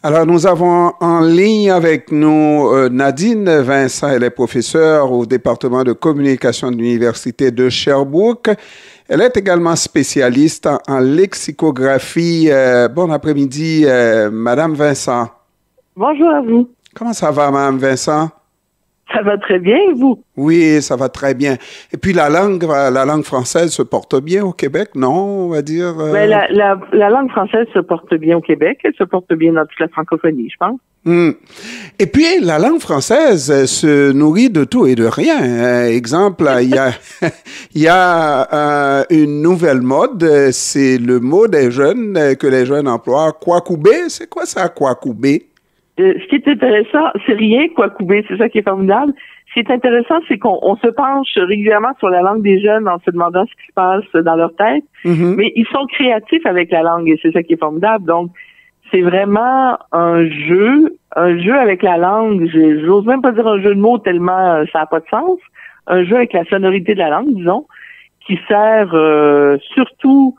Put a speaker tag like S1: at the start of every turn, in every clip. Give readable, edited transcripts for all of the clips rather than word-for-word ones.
S1: Alors, nous avons en ligne avec nous Nadine Vincent. Elle est professeure au département de communication de l'Université de Sherbrooke. Elle est également spécialiste en lexicographie. Bon après-midi, Madame Vincent.
S2: Bonjour à vous.
S1: Comment ça va, Madame Vincent?
S2: Ça va très bien, et vous?
S1: Oui, ça va très bien. Et puis la langue française se porte bien au Québec, non? On va dire.
S2: Ben, la langue française se porte bien au Québec. Elle se porte bien dans toute la francophonie, je pense.
S1: Et puis, la langue française se nourrit de tout et de rien. Exemple, il y a une nouvelle mode, c'est le mot des jeunes que les jeunes emploient. Kwakubé, c'est quoi ça, kwakubé?
S2: Ce qui est intéressant, c'est rien, Kwakubé, c'est ça qui est formidable. Ce qui est intéressant, c'est qu'on se penche régulièrement sur la langue des jeunes en se demandant ce qui se passe dans leur tête, mais ils sont créatifs avec la langue et c'est ça qui est formidable. Donc, c'est vraiment un jeu avec la langue. J'ose même pas dire un jeu de mots tellement ça n'a pas de sens. Un jeu avec la sonorité de la langue, disons, qui sert surtout,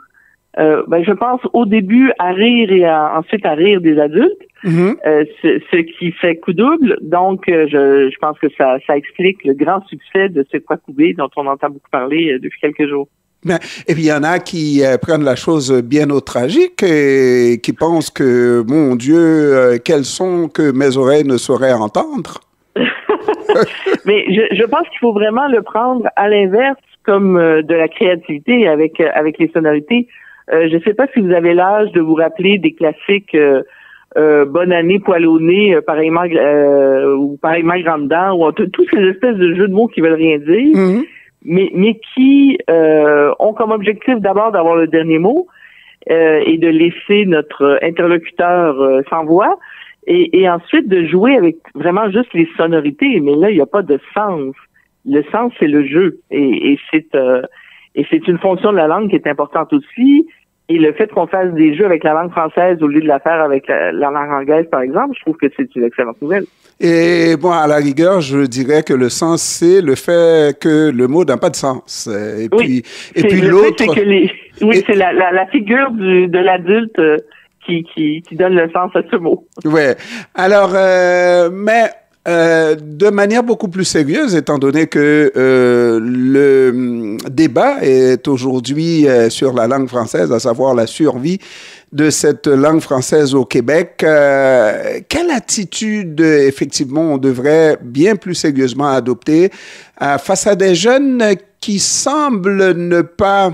S2: je pense, au début à rire et ensuite à rire des adultes. Ce qui fait coup double. Donc, je pense que ça explique le grand succès de ce Kwakubé dont on entend beaucoup parler depuis quelques jours.
S1: Et puis, il y en a qui prennent la chose bien au tragique et qui pensent que, mon Dieu, quels sons que mes oreilles ne sauraient entendre.
S2: Mais je pense qu'il faut vraiment le prendre à l'inverse comme de la créativité avec les sonorités. Je ne sais pas si vous avez l'âge de vous rappeler des classiques Bonne année, poil au nez, pareillement ou pareillement grande dent, ou toutes ces espèces de jeux de mots qui veulent rien dire, mais qui ont comme objectif d'abord d'avoir le dernier mot et de laisser notre interlocuteur sans voix, et ensuite de jouer avec vraiment juste les sonorités. Mais là, il n'y a pas de sens. Le sens, c'est le jeu, et c'est une fonction de la langue qui est importante aussi. Et le fait qu'on fasse des jeux avec la langue française au lieu de la faire avec la langue anglaise, par exemple, je trouve que c'est une excellente nouvelle.
S1: Et bon, à la rigueur, je dirais que le sens, c'est le fait que le mot n'a pas de sens. Et
S2: oui,
S1: puis l'autre...
S2: c'est la figure de l'adulte qui donne le sens à ce mot.
S1: Ouais. Alors, de manière beaucoup plus sérieuse, étant donné que le débat est aujourd'hui sur la langue française, à savoir la survie de cette langue française au Québec, quelle attitude, effectivement, on devrait bien plus sérieusement adopter face à des jeunes qui semblent ne pas,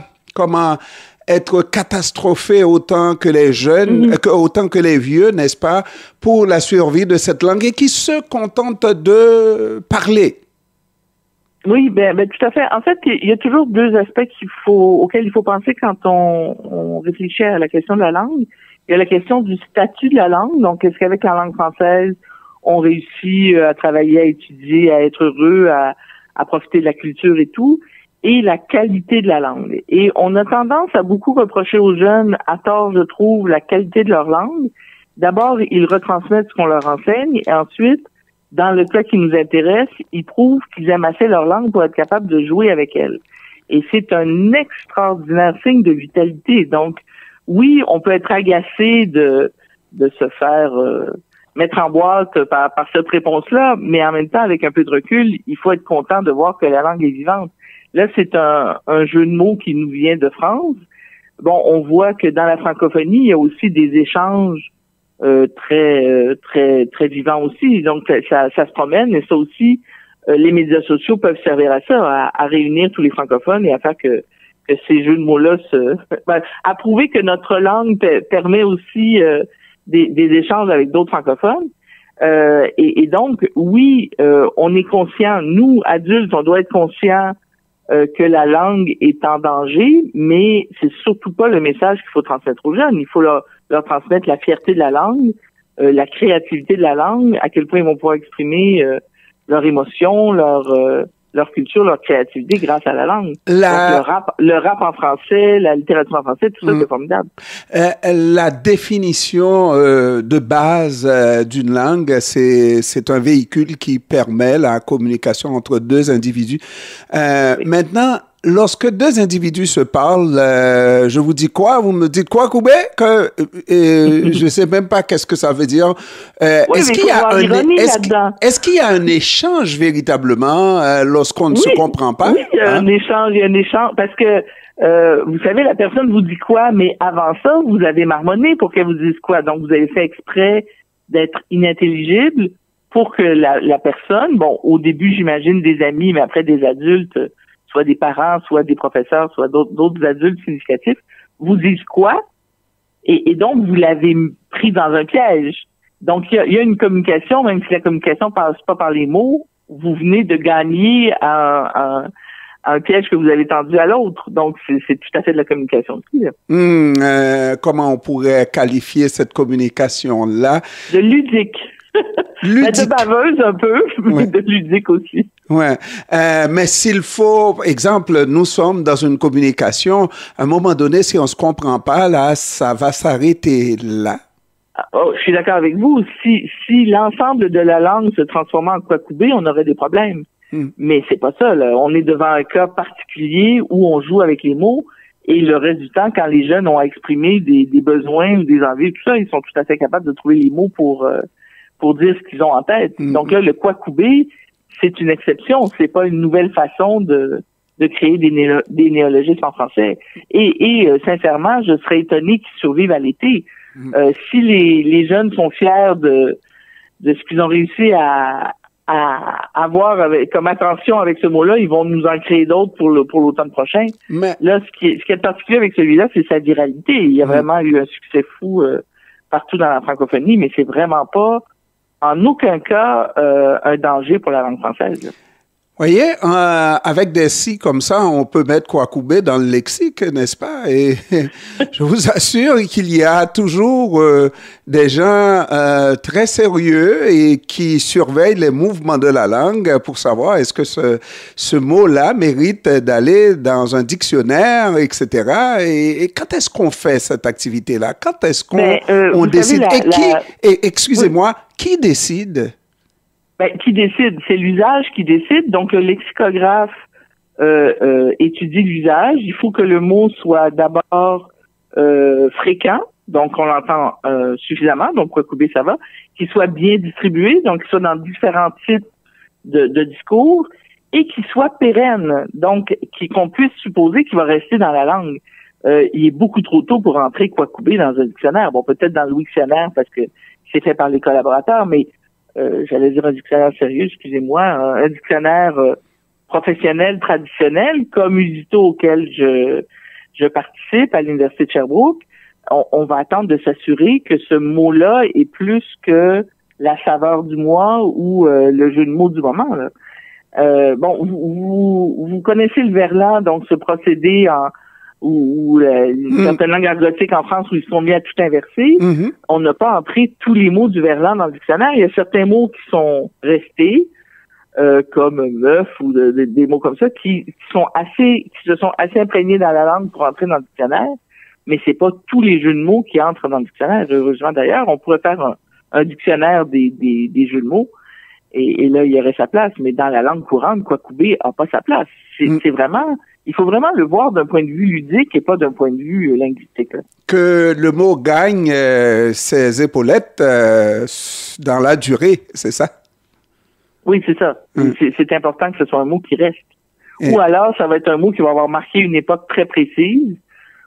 S1: être catastrophés autant que les jeunes, autant que les vieux, n'est-ce pas, pour la survie de cette langue et qui se contentent de parler.
S2: Oui, ben tout à fait. En fait, il y a toujours deux aspects auxquels il faut penser quand on réfléchit à la question de la langue. Il y a la question du statut de la langue. Donc, est-ce qu'avec la langue française, on réussit à travailler, à étudier, à être heureux, à profiter de la culture et tout, et la qualité de la langue. Et on a tendance à beaucoup reprocher aux jeunes, à tort, je trouve, la qualité de leur langue. D'abord, ils retransmettent ce qu'on leur enseigne, et ensuite, dans le cas qui nous intéresse, ils prouvent qu'ils aiment assez leur langue pour être capables de jouer avec elle. Et c'est un extraordinaire signe de vitalité. Donc, oui, on peut être agacé de se faire mettre en boîte par cette réponse-là, mais en même temps, avec un peu de recul, il faut être content de voir que la langue est vivante. Là, c'est un jeu de mots qui nous vient de France. Bon, on voit que dans la francophonie, il y a aussi des échanges très vivants aussi. Donc, ça se promène, et ça aussi, les médias sociaux peuvent servir à ça, à réunir tous les francophones et à faire que ces jeux de mots-là à prouver que notre langue permet aussi des échanges avec d'autres francophones. Et donc, oui, on est conscient, nous, adultes, on doit être conscient que la langue est en danger, mais c'est surtout pas le message qu'il faut transmettre aux jeunes. Il faut leur transmettre la fierté de la langue, la créativité de la langue, à quel point ils vont pouvoir exprimer leurs émotions, leur culture, leur créativité grâce à la langue. Donc, le rap en français, la littérature en français, tout ça, c'est formidable.
S1: La définition de base d'une langue, c'est un véhicule qui permet la communication entre deux individus.
S2: Oui.
S1: Maintenant, lorsque deux individus se parlent, je vous dis quoi? Vous me dites quoi, Koubé? Je sais même pas qu'est-ce que ça veut dire.
S2: Oui,
S1: Est-ce qu'il y a un échange véritablement lorsqu'on ne se comprend pas?
S2: Oui, il y a un échange, parce que vous savez, la personne vous dit quoi, mais avant ça, vous avez marmonné pour qu'elle vous dise quoi. Donc, vous avez fait exprès d'être inintelligible pour que la personne, bon, au début, j'imagine des amis, mais après des adultes, soit des parents, soit des professeurs, soit d'autres adultes significatifs, vous disent quoi, et donc vous l'avez pris dans un piège. Donc, il y a une communication, même si la communication passe pas par les mots, vous venez de gagner un piège que vous avez tendu à l'autre. Donc, c'est tout à fait de la communication aussi.
S1: Comment on pourrait qualifier cette communication-là?
S2: De ludique.
S1: Ludique.
S2: De baveuse un peu, mais de ludique aussi.
S1: Ouais. Mais s'il faut, exemple, nous sommes dans une communication, à un moment donné, si on se comprend pas, là, ça va s'arrêter là.
S2: Oh, je suis d'accord avec vous. Si l'ensemble de la langue se transformait en Kwakubé, on aurait des problèmes. Mais c'est pas ça, là. On est devant un cas particulier où on joue avec les mots, et le reste du temps, quand les jeunes ont à exprimer des besoins ou des envies, tout ça, ils sont tout à fait capables de trouver les mots pour dire ce qu'ils ont en tête. Donc là, le Kwakubé, c'est une exception, c'est pas une nouvelle façon de créer des néologismes en français. Et sincèrement, je serais étonné qu'ils survivent à l'été. Si les jeunes sont fiers de ce qu'ils ont réussi à avoir comme attention avec ce mot-là, ils vont nous en créer d'autres pour l'automne prochain. Mais là, ce qui est particulier avec celui-là, c'est sa viralité. Il y a vraiment eu un succès fou partout dans la francophonie, mais c'est vraiment pas en aucun cas un danger pour la langue française.
S1: Voyez, avec des si comme ça, on peut mettre Kwakubé dans le lexique, n'est-ce pas? Et je vous assure qu'il y a toujours des gens très sérieux et qui surveillent les mouvements de la langue pour savoir est-ce que ce mot-là mérite d'aller dans un dictionnaire, etc. Et quand est-ce qu'on fait cette activité-là? Quand est-ce qu'on décide? Excusez-moi, qui décide?
S2: Qui décide? C'est l'usage qui décide. Donc, le lexicographe étudie l'usage. Il faut que le mot soit d'abord fréquent, donc on l'entend suffisamment, donc Kwakubé, ça va, qu'il soit bien distribué, donc qu'il soit dans différents types de discours, et qu'il soit pérenne, donc qu'on puisse supposer qu'il va rester dans la langue. Il est beaucoup trop tôt pour entrer Kwakubé dans un dictionnaire. Bon, peut-être dans le Wiktionnaire, parce que c'est fait par les collaborateurs, mais j'allais dire un dictionnaire sérieux, excusez-moi, un dictionnaire professionnel, traditionnel, comme Usito auquel je participe à l'Université de Sherbrooke, on va attendre de s'assurer que ce mot-là est plus que la saveur du mois ou le jeu de mots du moment. Là. Bon, vous connaissez le verlan, donc ce procédé ou certaines langues argotiques en France où ils sont mis à tout inverser. On n'a pas pris tous les mots du verlan dans le dictionnaire. Il y a certains mots qui sont restés, comme meuf ou des mots comme ça, qui se sont assez imprégnés dans la langue pour entrer dans le dictionnaire. Mais c'est pas tous les jeux de mots qui entrent dans le dictionnaire. Heureusement d'ailleurs, on pourrait faire un dictionnaire des jeux de mots. Et là, il y aurait sa place. Mais dans la langue courante, Kwakubé a pas sa place. C'est vraiment... Il faut vraiment le voir d'un point de vue ludique et pas d'un point de vue linguistique. Là.
S1: Que le mot gagne ses épaulettes dans la durée, c'est ça?
S2: Oui, c'est ça. C'est important que ce soit un mot qui reste. Ou alors, ça va être un mot qui va avoir marqué une époque très précise.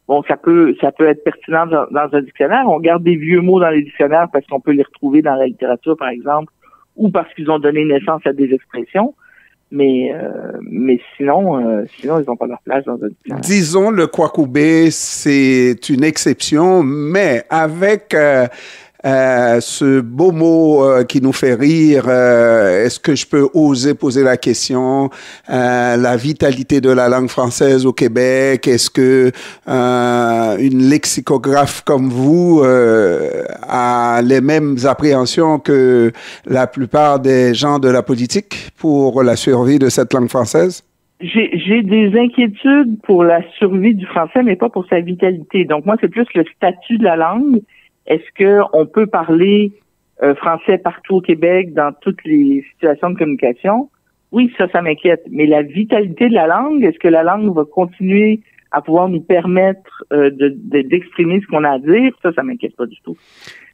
S2: Bon, ça peut être pertinent dans un dictionnaire. On garde des vieux mots dans les dictionnaires parce qu'on peut les retrouver dans la littérature, par exemple, ou parce qu'ils ont donné naissance à des expressions. Mais sinon, ils n'ont pas leur place dans un dictionnaire.
S1: Disons, le Kwakubé, c'est une exception, mais avec ce beau mot qui nous fait rire, est-ce que je peux oser poser la question, la vitalité de la langue française au Québec, est-ce que une lexicographe comme vous a les mêmes appréhensions que la plupart des gens de la politique pour la survie de cette langue française?
S2: J'ai des inquiétudes pour la survie du français, mais pas pour sa vitalité. Donc moi, c'est plus le statut de la langue. Est-ce qu'on peut parler français partout au Québec dans toutes les situations de communication? oui, ça m'inquiète. Mais la vitalité de la langue, est-ce que la langue va continuer à pouvoir nous permettre d'exprimer ce qu'on a à dire? Ça m'inquiète pas du tout.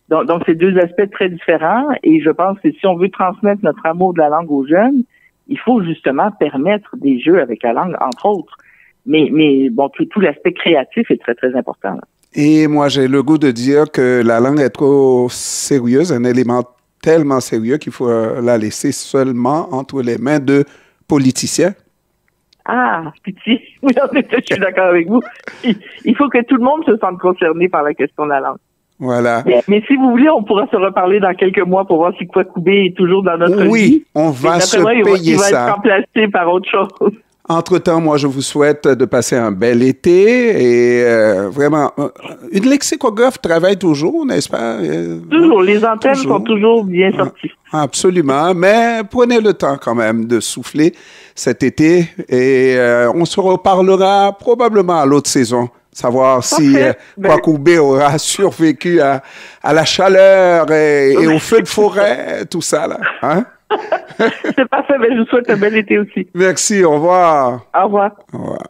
S2: Donc, c'est deux aspects très différents. Et je pense que si on veut transmettre notre amour de la langue aux jeunes, il faut justement permettre des jeux avec la langue, entre autres. Mais bon, tout l'aspect créatif est très, très important, là.
S1: Et moi, j'ai le goût de dire que la langue est trop sérieuse, un élément tellement sérieux qu'il faut la laisser seulement entre les mains de politiciens.
S2: Ah, pitié. Oui, en effet, je suis d'accord avec vous. Il faut que tout le monde se sente concerné par la question de la langue.
S1: Voilà.
S2: Mais si vous voulez, on pourra se reparler dans quelques mois pour voir si Kwakubé est toujours dans notre vie.
S1: Oui, on va se payer
S2: il va
S1: ça.
S2: être remplacé par autre chose.
S1: Entre-temps, moi, je vous souhaite de passer un bel été et vraiment, une lexicographe travaille toujours, n'est-ce pas?
S2: Toujours, les antennes sont toujours bien sorties.
S1: Absolument, mais prenez le temps quand même de souffler cet été et on se reparlera probablement à l'autre saison, savoir si Kwakubé aura survécu à la chaleur et au feu de forêt, tout ça là, hein?
S2: C'est parfait, mais je vous souhaite un bel été aussi.
S1: Merci, au revoir.
S2: Au revoir.
S1: Au revoir.